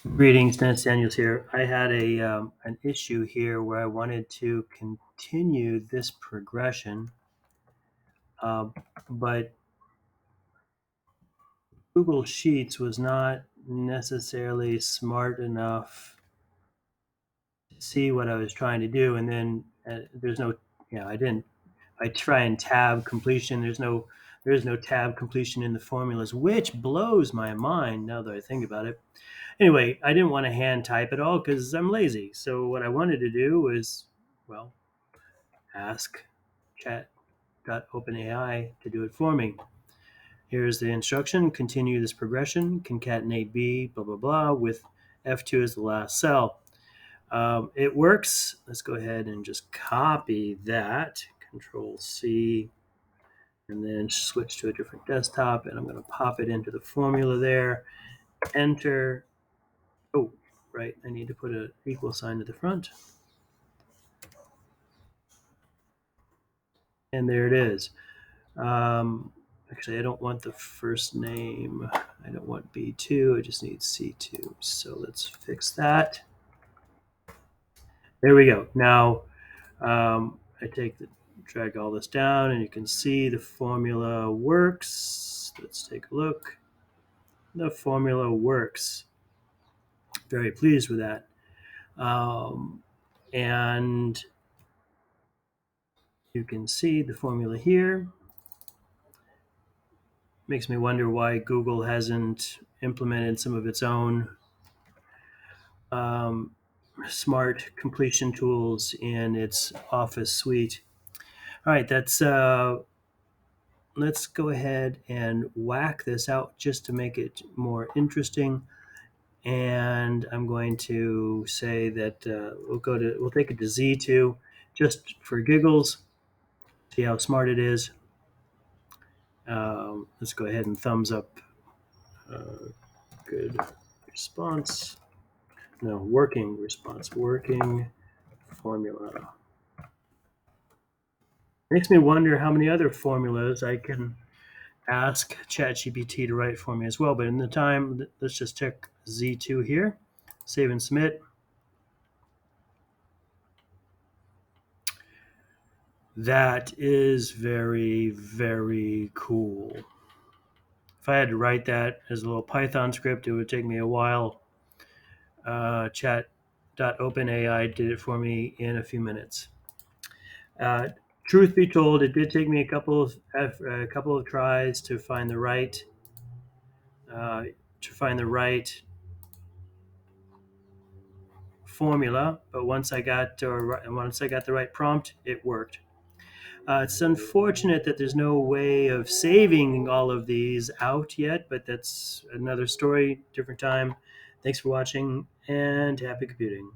Greetings, Dennis Daniels here. I had an issue here where I wanted to continue this progression, uh, but Google Sheets was not necessarily smart enough to see what I was trying to do. And then there's no, I didn't. I try and tab completion. There is no tab completion in the formulas, which blows my mind now that I think about it. Anyway, I didn't want to hand type it all because I'm lazy. So what I wanted to do was, well, ask chat.openai to do it for me. Here's the instruction: continue this progression, concatenate B, blah, blah, blah, with F2 as the last cell. It works. Let's go ahead and just copy that, Control C, and then switch to a different desktop. And I'm going to pop it into the formula there, enter. Oh, right, I need to put an equal sign to the front. And there it is. Actually, I don't want the first name. I don't want B2. I just need C2. So let's fix that. There we go. Now I drag all this down, and you can see the formula works. Let's take a look. The formula works. Very pleased with that. And you can see the formula here. Makes me wonder why Google hasn't implemented some of its own um, smart completion tools in its Office suite. All right, let's go ahead and whack this out just to make it more interesting. And I'm going to say that we'll take it to Z2 just for giggles. See how smart it is. Let's go ahead and thumbs up. Good response. No, working response. Working formula. Makes me wonder how many other formulas I can ask ChatGPT to write for me as well. But in the time, let's just check Z2 here. Save and submit. That is very, very cool. If I had to write that as a little Python script, it would take me a while. Chat.openai did it for me in a few minutes. Uh, Truth be told, it did take me a couple of tries uh, to find the right formula. But once I got the right prompt, it worked. It's unfortunate that there's no way of saving all of these out yet, but that's another story, different time. Thanks for watching, and happy computing.